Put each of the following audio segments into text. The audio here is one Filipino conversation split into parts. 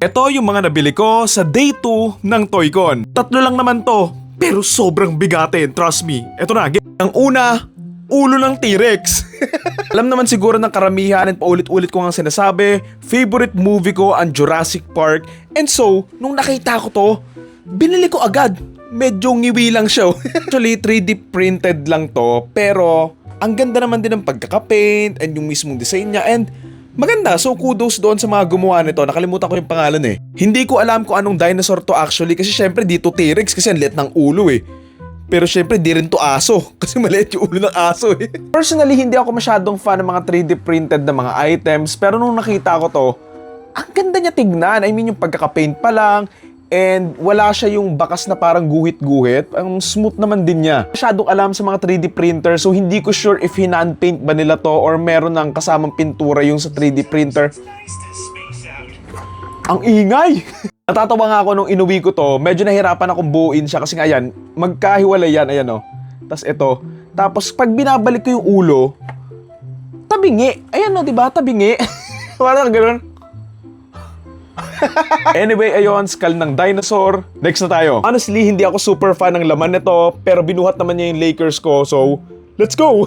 Ito yung mga nabili ko sa day 2 ng Toycon. 3 lang naman to, pero sobrang bigatin, trust me. Ito na, ang una, ulo ng T-Rex. Alam naman siguro ng karamihan at paulit-ulit ko nga sinasabi, favorite movie ko ang Jurassic Park. And so, nung nakita ko to, binili ko agad. Medyo ngiwi lang siya. Actually, 3D printed lang to, pero ang ganda naman din ng pagkakapaint and yung mismong design niya and maganda. So kudos doon sa mga gumawa nito. Nakalimutan ko yung pangalan eh. Hindi ko alam kung anong dinosaur to actually kasi syempre dito T-Rex kasi ang liit ng ulo eh. Pero syempre di rin to aso kasi maliit yung ulo ng aso eh. Personally, hindi ako masyadong fan ng mga 3D printed na mga items pero nung nakita ko to, ang ganda niya tignan. I mean yung pagkakapaint pa lang. And wala siya yung bakas na parang guhit-guhit. Ang smooth naman din niya. Masyadong alam sa mga 3D printer so hindi ko sure if hinand-paint ba nila to or meron ng kasamang pintura yung sa 3D printer. Ang ingay! Natatawa nga ako nung inuwi ko to. Medyo nahirapan akong buuin siya kasi nga yan, magkahiwalay yan. Ayan o. Tapos ito. Tapos pag binabalik ko yung ulo, tabingi. Ayan o, diba? Tabingi. Parang gano'n. Anyway, ayun, skull ng dinosaur. Next na tayo. Honestly, hindi ako super fan ng laman nito, pero binuhat naman niya yung Lakers ko, so let's go!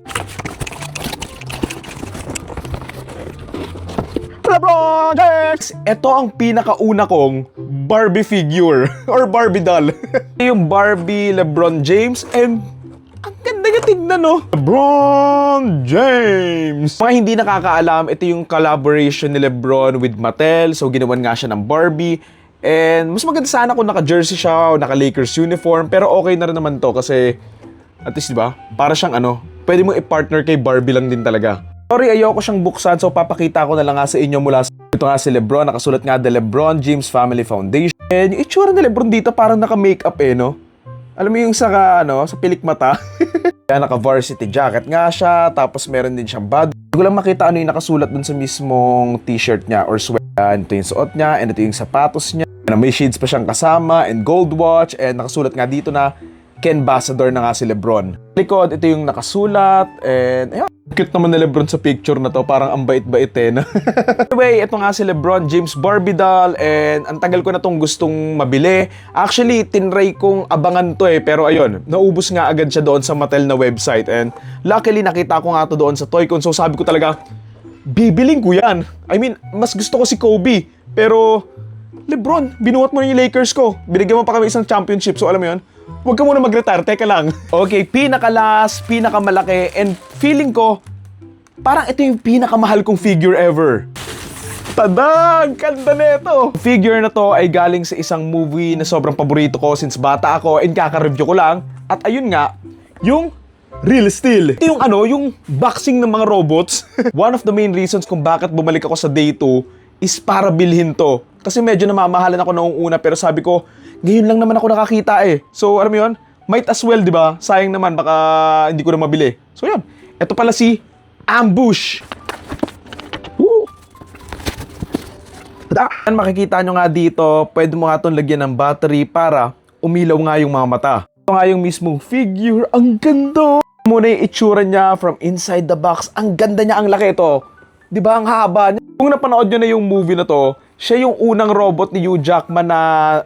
LeBron James! Ito ang pinakauna kong Barbie figure or Barbie doll. Yung Barbie LeBron James and ang ganda niya tignan, no? LeBron James! Mga hindi nakakaalam, ito yung collaboration ni LeBron with Mattel. So, ginawan nga siya ng Barbie. And mas maganda sana kung naka-jersey siya o naka-Lakers uniform. Pero okay na rin naman to kasi at least, diba? Para siyang pwede mo i-partner kay Barbie lang din talaga. Sorry, ayoko siyang buksan. So, papakita ko na lang nga sa inyo mula sa... Ito nga si LeBron. Nakasulat nga The LeBron James Family Foundation. And yung itsura ni LeBron dito parang naka-makeup no? Alam mo yung sa pilik mata? Kaya naka-varsity jacket nga siya, tapos meron din siyang bag. Hindi ko lang makita ano yung nakasulat dun sa mismong t-shirt niya or sweater. Ito yung suot niya, and ito yung sapatos niya. May shades pa siyang kasama, and gold watch, and nakasulat nga dito na Ken Ambassador na nga si LeBron. Likod, ito yung nakasulat, and ayun. Cute naman ni LeBron sa picture na to, parang ang bait-bait no? Anyway, ito nga si LeBron James Barbie doll, and ang tagal ko na tong gustong mabili. Actually, tinry kong abangan to pero ayun, naubos nga agad siya doon sa Mattel na website, and luckily nakita ko nga to doon sa Toycon, so sabi ko talaga, bibiling ko yan. I mean, mas gusto ko si Kobe, pero LeBron, binuhat mo na yung Lakers ko. Binigyan mo pa kami isang championship, so alam mo yun, huwag ka muna mag-retire, teka lang. Okay, pinakalas, pinakamalaki, and feeling ko, parang ito yung pinakamahal kong figure ever. Tada! Ang ganda nito! Figure na to ay galing sa isang movie na sobrang paborito ko since bata ako and kaka-review ko lang. At ayun nga, yung Real Steel. Ito yung yung boxing ng mga robots. One of the main reasons kung bakit bumalik ako sa day 2 is para bilhin to. Kasi medyo namamahalan ako noong una pero sabi ko, ngayon lang naman ako nakakita So, alam mo yun? Might as well, di ba? Sayang naman, baka hindi ko na mabili. So, yun. Ito pala si Ambush. Woo! Makikita nyo nga dito, pwede mo nga itong lagyan ng battery para umilaw nga yung mga mata. Ito nga yung mismong figure. Ang ganda! Muna yung itsura niya from inside the box. Ang ganda niya, ang laki ito. Di ba? Ang haba niya. Kung napanood nyo na yung movie na to, siya yung unang robot ni Hugh Jackman na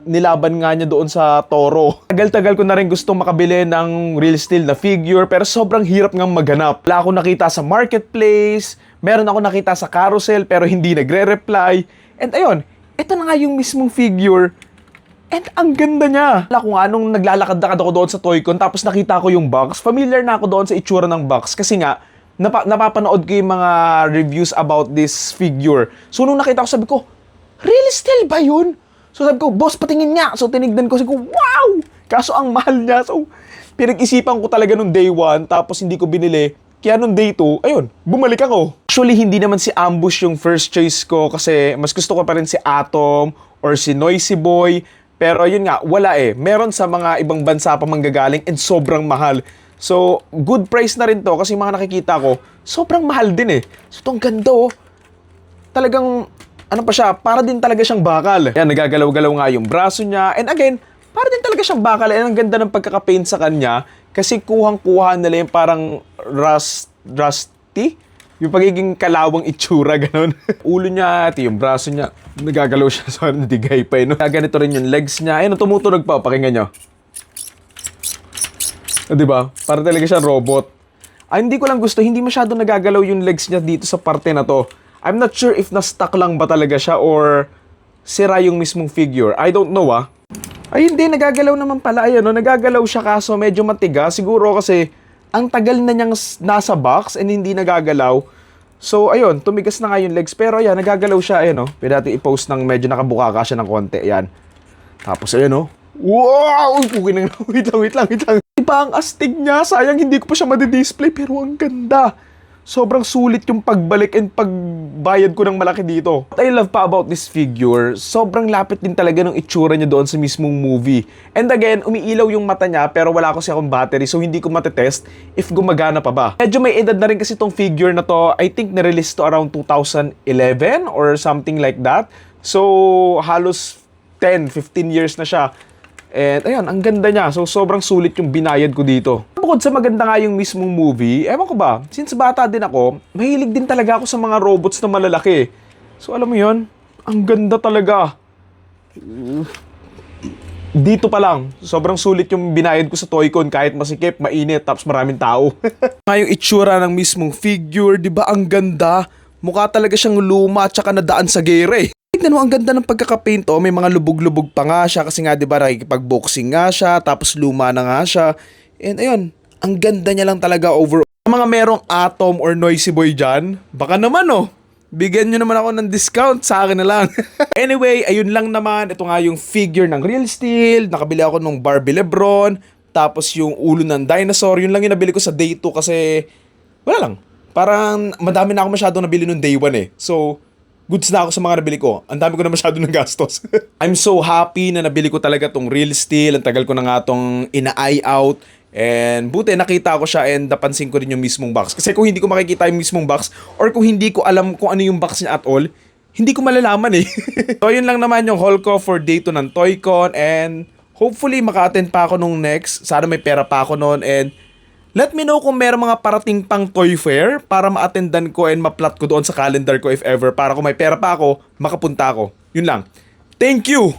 nilaban nga niya doon sa Toro. Tagal-tagal ko na rin gustong makabili ng Real Steel na figure pero sobrang hirap ngang maghanap. Wala akong nakita sa marketplace, meron ako nakita sa carousel pero hindi nagre-reply. And ayun, ito na nga yung mismong figure. And ang ganda niya. Wala ko nga nung naglalakad-lakad ako doon sa Toycon tapos nakita ko yung box. Familiar na ako doon sa itsura ng box kasi nga napapanood ko yung mga reviews about this figure. So nung nakita ko sabi ko, Real Steel ba yun? So sabi ko, boss, patingin niya. So tinignan ko, sabi ko, wow! Kaso ang mahal niya. So pinag-isipan ko talaga nung day 1, tapos hindi ko binili. Kaya nung day 2, ayun, bumalik ako. Actually, hindi naman si Ambush yung first choice ko kasi mas gusto ko pa rin si Atom or si Noisy Boy. Pero ayun nga, wala Meron sa mga ibang bansa pa manggagaling and sobrang mahal. So, good price na rin to kasi mga nakikita ko, sobrang mahal din So, itong ganda Talagang pa siya, para din talaga siyang bakal. Yan, nagagalaw-galaw nga yung braso niya. And again, para din talaga siyang bakal. And ang ganda ng pagkakapaint sa kanya. Kasi kuhang-kuha nila yung parang rusty. Yung pagiging kalawang itsura, ganun. Ulo niya, ito yung braso niya. Nagagalaw siya, so nadigay pa, no? Ganito rin yung legs niya. Ayun, tumutunog pa, pakinggan nyo. Diba? Para talaga siya robot. Hindi ko lang gusto, hindi masyado nagagalaw yung legs niya dito sa parte na to. I'm not sure if na-stuck lang ba talaga siya or sira yung mismong figure. I don't know, Ay, hindi, nagagalaw naman pala. Ayan, no? Nagagalaw siya kaso medyo matigas. Siguro kasi ang tagal na niyang nasa box and hindi nagagalaw. So, ayun, tumigas na nga yung legs. Pero ayan, nagagalaw siya. Ayan, no? Pwede natin i-post ng medyo nakabuka ka siya ng konti. Ayan. Tapos, ayan, no? Wow! Okay na. Wait lang. Diba ang astig niya? Sayang hindi ko pa siya madidisplay. Pero ang ganda. Sobrang sulit yung pagbalik and pagbayad ko ng malaki dito. What I love pa about this figure, sobrang lapit din talaga ng itsura niya doon sa mismong movie. And again, umiilaw yung mata niya pero wala kasi akong battery so hindi ko matetest if gumagana pa ba. Medyo may edad na rin kasi tong figure na to. I think na-release to around 2011 or something like that. So, halos 10-15 years na siya. And ayun, ang ganda niya. So, sobrang sulit yung binayad ko dito. Bukod sa maganda nga yung mismong movie, ewan ko ba, since bata din ako, mahilig din talaga ako sa mga robots na malalaki. So, alam mo yun, ang ganda talaga. Dito pa lang, sobrang sulit yung binayad ko sa Toy-Con kahit masikip, mainit, tapos maraming tao. Yung itsura ng mismong figure, di ba ang ganda? Mukha talaga siyang luma at saka nadaan sa gere. Tignan mo, ang ganda ng pagkakapaint, may mga lubog-lubog pa nga siya kasi nga 'di ba nakikipag-boxing nga siya tapos luma na nga siya. And ayun, ang ganda niya lang talaga overall. Mga merong Atom or Noisy Boy dyan, baka naman bigyan nyo naman ako ng discount, sa akin na lang. Anyway, ayun lang naman, ito nga yung figure ng Real Steel, nakabili ako nung Barbie Lebron, tapos yung ulo ng dinosaur, yun lang yung nabili ko sa day 2 kasi wala lang. Parang madami na ako masyadong nabili nung day 1 So, goods na ako sa mga nabili ko. Ang dami ko na masyado ng gastos. I'm so happy na nabili ko talaga tong Real Steel. Ang tagal ko na nga tong ina-eye out. And buti nakita ko siya and napansin ko rin yung mismong box. Kasi kung hindi ko makikita yung mismong box or kung hindi ko alam kung ano yung box niya at all, hindi ko malalaman So yun lang naman yung haul ko for day 2 ng Toy-Con. And hopefully maka-attend pa ako nung next. Sana may pera pa ako noon. And let me know kung meron mga parating pang toy fair para ma-attendan ko and ma-plot ko doon sa calendar ko if ever. Para kung may pera pa ako, makapunta ako. Yun lang. Thank you!